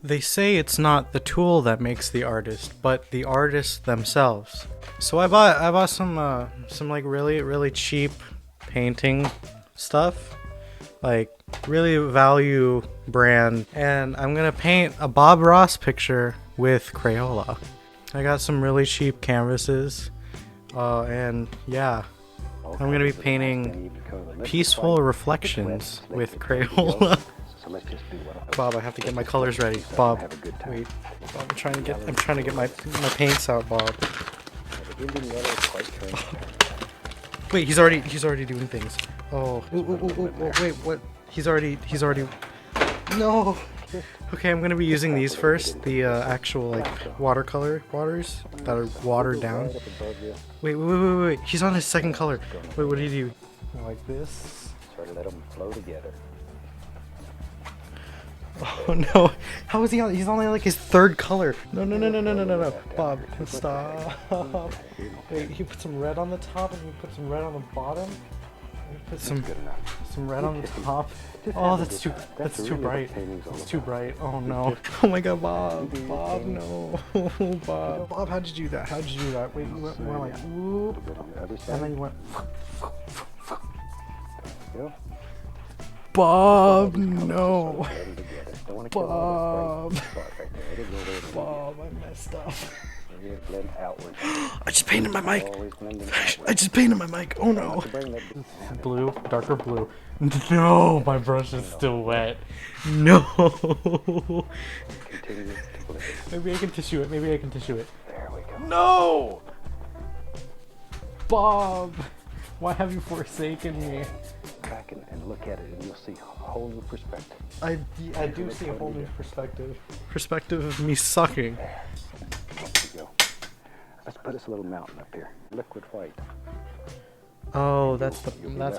They say it's not the tool that makes the artist, but the artists themselves. So I bought some like really cheap painting stuff, like really value brand, and I'm gonna paint a Bob Ross picture with Crayola. I got some really cheap canvases, and yeah, I'm gonna be painting peaceful reflections with Crayola. Bob, I have to get my colors ready. Bob, wait. Bob, I'm trying to get my paints out, Bob. Wait, he's already doing things. Oh, wait, what? He's already. No. Okay, I'm gonna be using these first. The actual like watercolor waters that are watered down. Wait. He's on his second color. Wait, what did he do? Like this. Sort of let them flow together. Oh no! How is he on? He's only like his third color. No! Bob, stop! Wait, he put some red on the top and he put some red on the bottom. He put some red on the top. Oh, that's too bright. It's too bright. Oh no! Oh my God, Bob! Bob, no! Bob! Bob, how'd you do that? How'd you do that? Wait, you went like whoop, and then you went. Bob, no! Bob! Bob, I messed up. I just painted my mic! Oh no! Blue, darker blue. No, my brush is still wet. No! Maybe I can tissue it. There we go. No! Bob! Why have you forsaken me? Back and look at it and you'll see a whole new perspective. I do see a whole new perspective. Perspective of me sucking. There you go. Let's put us a little mountain up here. Liquid white. Oh, that's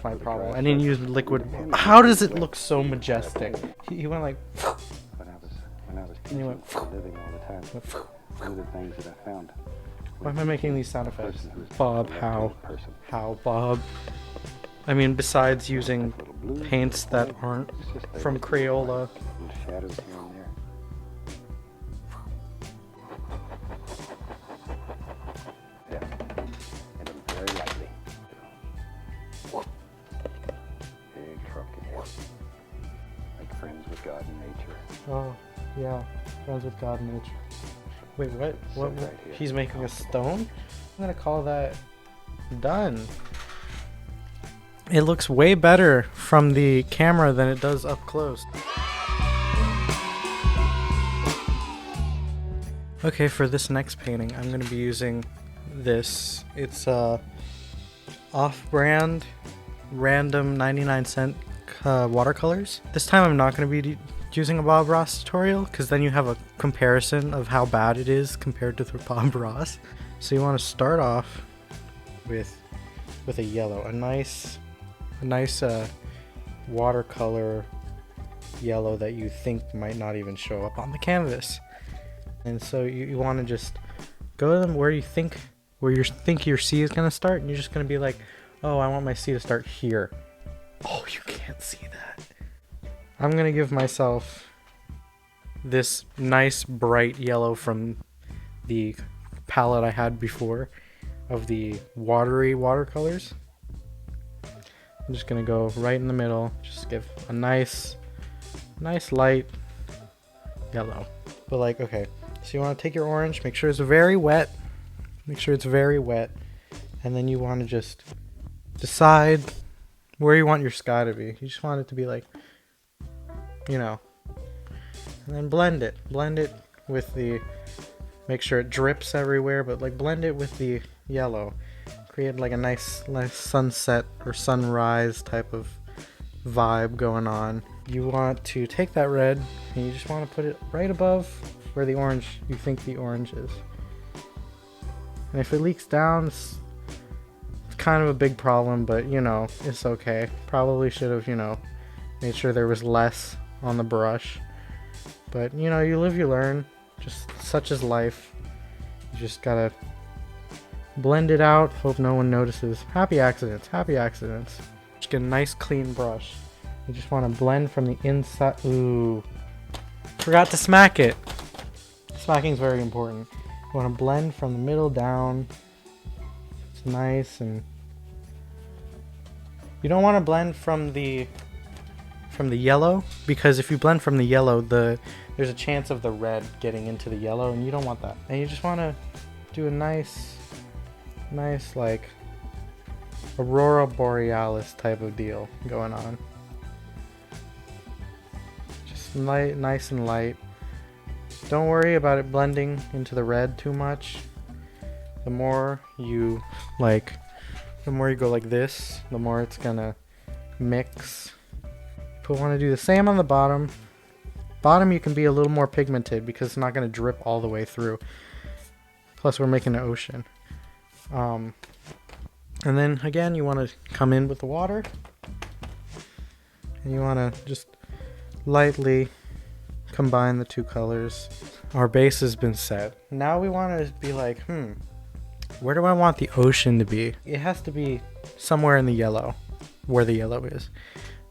my problem. I didn't use liquid. How does it look so majestic? He went like. When I was teaching living all the time, one of the things that I found. Why am I making these sound effects? Bob, how? How, Bob? I mean, besides using paints that aren't from Crayola. Shadows here and there. Yeah. And then very lightly. Big truck in here. Like friends with God and nature. Oh, yeah. Friends with God and nature. Wait, what? What? Right here. He's making a stone? I'm gonna call that done. It looks way better from the camera than it does up close. Okay, for this next painting, I'm going to be using this. It's off-brand, random 99-cent watercolors. This time I'm not going to be using a Bob Ross tutorial, because then you have a comparison of how bad it is compared to the Bob Ross. So you want to start off with a yellow, a nice watercolor yellow that you think might not even show up on the canvas. And so you want to just go to them where you think your C is going to start, and you're just going to be like, oh, I want my C to start here. Oh, you can't see that. I'm going to give myself this nice bright yellow from the palette I had before of the watery watercolors. I'm just gonna go right in the middle, just give a nice light yellow. But like, okay, so you want to take your orange, make sure it's very wet, and then you want to just decide where you want your sky to be. You just want it to be like, you know, and then blend it with the, make sure it drips everywhere, but like blend it with the yellow. Create like a nice sunset or sunrise type of vibe going on. You want to take that red and you just want to put it right above where the orange, you think the orange is. And if it leaks down, it's kind of a big problem, but you know, it's okay. Probably should have, you know, made sure there was less on the brush. But you know, you live, you learn. Just such is life. You just gotta blend it out, hope no one notices. Happy accidents. Just get a nice clean brush. You just want to blend from the inside. Ooh. Forgot to smack it. Smacking is very important. You want to blend from the middle down. It's nice, and you don't want to blend from the yellow, because if you blend from the yellow, there's a chance of the red getting into the yellow, and you don't want that. And you just want to do a nice like Aurora Borealis type of deal going on. Just light, nice and light. Don't worry about it blending into the red too much. The more you go like this, the more it's gonna mix. But want to do the same on the bottom. Bottom you can be a little more pigmented because it's not gonna drip all the way through. Plus we're making an ocean. And then again, you want to come in with the water, and you want to just lightly combine the two colors. Our base has been set. Now we want to be like, where do I want the ocean to be? It has to be somewhere in the yellow, where the yellow is.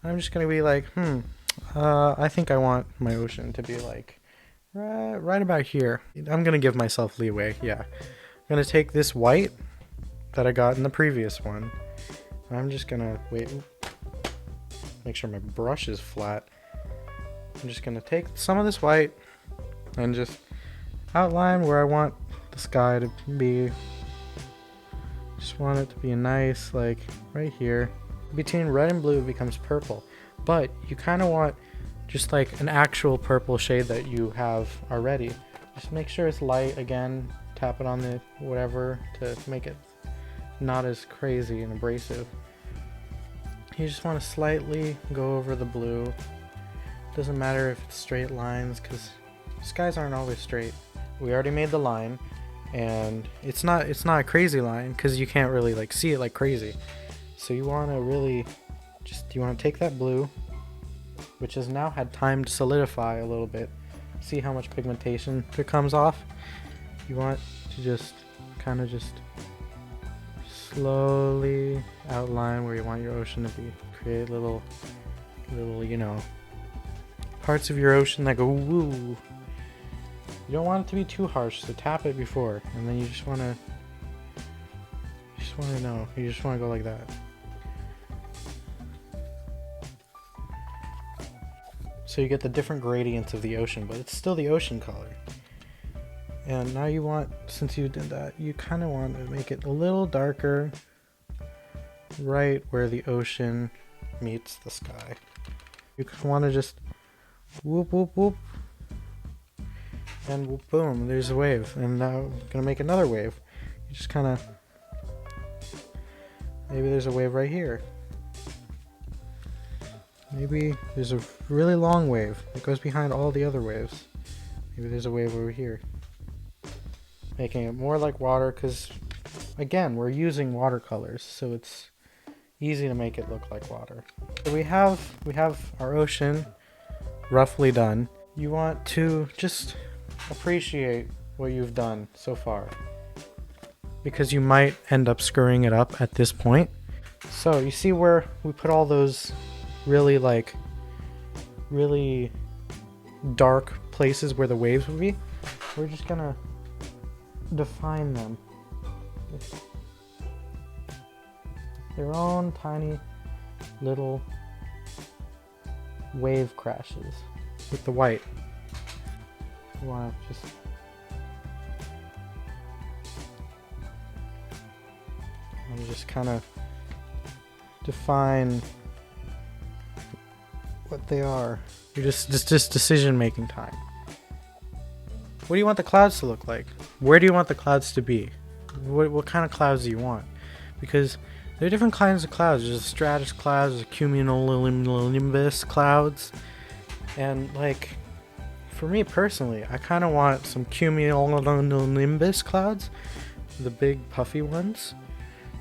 I'm just gonna be like, I think I want my ocean to be like right about here. I'm gonna give myself leeway. Yeah, I'm gonna take this white that I got in the previous one. I'm just gonna make sure my brush is flat. I'm just gonna take some of this white and just outline where I want the sky to be. Just want it to be nice, like right here. Between red and blue it becomes purple, but you kind of want just like an actual purple shade that you have already. Just make sure it's light again. Tap it on the whatever to make it not as crazy and abrasive. You just want to slightly go over the blue. Doesn't matter if it's straight lines, because skies aren't always straight. We already made the line, and it's not a crazy line because you can't really like see it like crazy. So you want to really you want to take that blue, which has now had time to solidify a little bit. See how much pigmentation that comes off? You want to just kind of just slowly outline where you want your ocean to be. Create little, parts of your ocean that go woo. You don't want it to be too harsh, so tap it before, and then you just want to go like that. So you get the different gradients of the ocean, but it's still the ocean color. And now you want, since you did that, you kind of want to make it a little darker right where the ocean meets the sky. You want to just whoop, whoop, whoop. And whoop, boom, there's a wave. And now I'm going to make another wave. You just kind of, maybe there's a wave right here. Maybe there's a really long wave that goes behind all the other waves. Maybe there's a wave over here. Making it more like water, because again, we're using watercolors, so it's easy to make it look like water. So we have our ocean roughly done. You want to just appreciate what you've done so far, because you might end up screwing it up at this point. So you see where we put all those really dark places where the waves would be? We're just gonna define them with their own tiny little wave crashes with the white. You want to just kind of define what they are. You're just decision making time. What do you want the clouds to look like? Where do you want the clouds to be? What kind of clouds do you want? Because there are different kinds of clouds. There's stratus clouds, there's cumulonimbus clouds, and like for me personally, I kind of want some cumulonimbus clouds, the big puffy ones.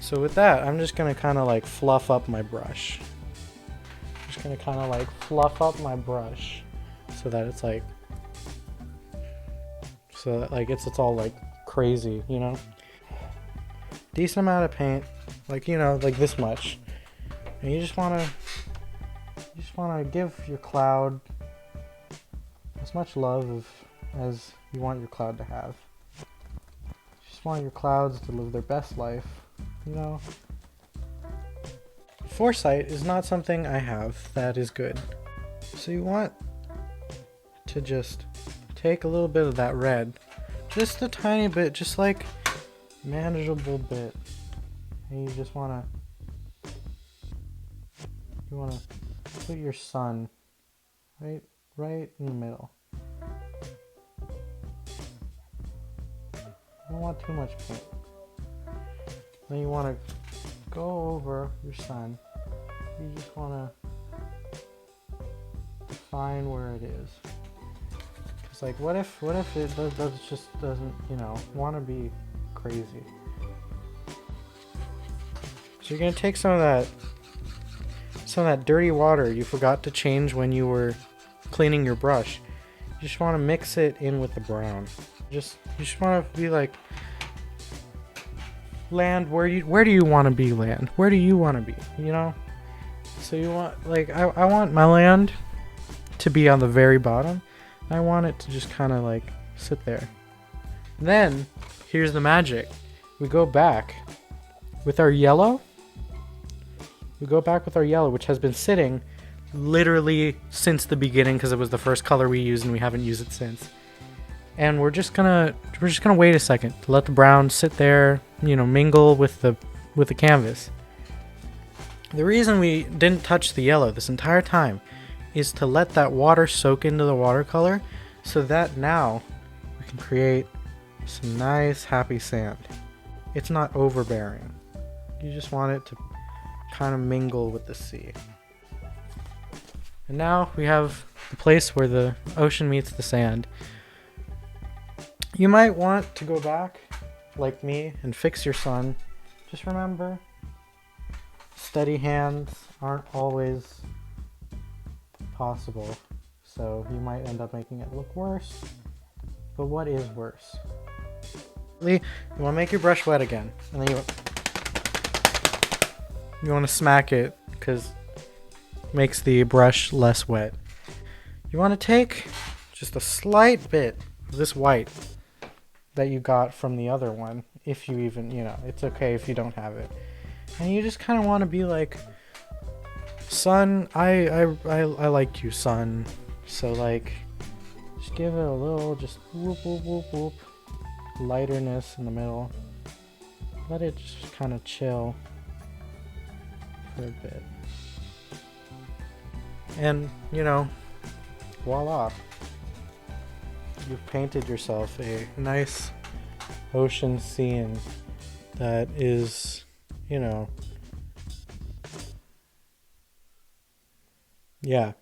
So with that, I'm just gonna kind of like fluff up my brush. Gonna kind of like fluff up my brush so that it's like it's all like crazy, decent amount of paint, like like this much, and you just want to give your cloud as much love as you want your cloud to have. You just want your clouds to live their best life, you know? Foresight is not something I have that is good. So you want to just take a little bit of that red, just a tiny bit, just like manageable bit, and you just want to put your sun right in the middle. You don't want too much paint. Then you want to go over your sun. You just want to define where it is. It's like, what if it just doesn't, you know, want to be crazy? So you're gonna take some of that dirty water you forgot to change when you were cleaning your brush. You just want to mix it in with the brown. You just want to be like, land, where do you want to be, land? Where do you want to be? You know? So you want, like, I want my land to be on the very bottom. I want it to just kind of like sit there. Then here's the magic. We go back with our yellow. Which has been sitting literally since the beginning because it was the first color we used and we haven't used it since. And we're just gonna wait a second to let the brown sit there, you know, mingle with the canvas. The reason we didn't touch the yellow this entire time is to let that water soak into the watercolor so that now we can create some nice happy sand. It's not overbearing. You just want it to kind of mingle with the sea. And now we have the place where the ocean meets the sand. You might want to go back, like me, and fix your sun. Just remember, steady hands aren't always possible, so you might end up making it look worse. But what is worse? You want to make your brush wet again, and then you want to smack it because it makes the brush less wet. You want to take just a slight bit of this white that you got from the other one, if you even, you know, it's okay if you don't have it. And you just kind of want to be like, sun, I like you, sun. So like, just give it a little, just whoop, whoop, whoop, whoop, lighterness in the middle. Let it just kind of chill for a bit. And, you know, voila. You've painted yourself a nice ocean scene that is, you know, yeah.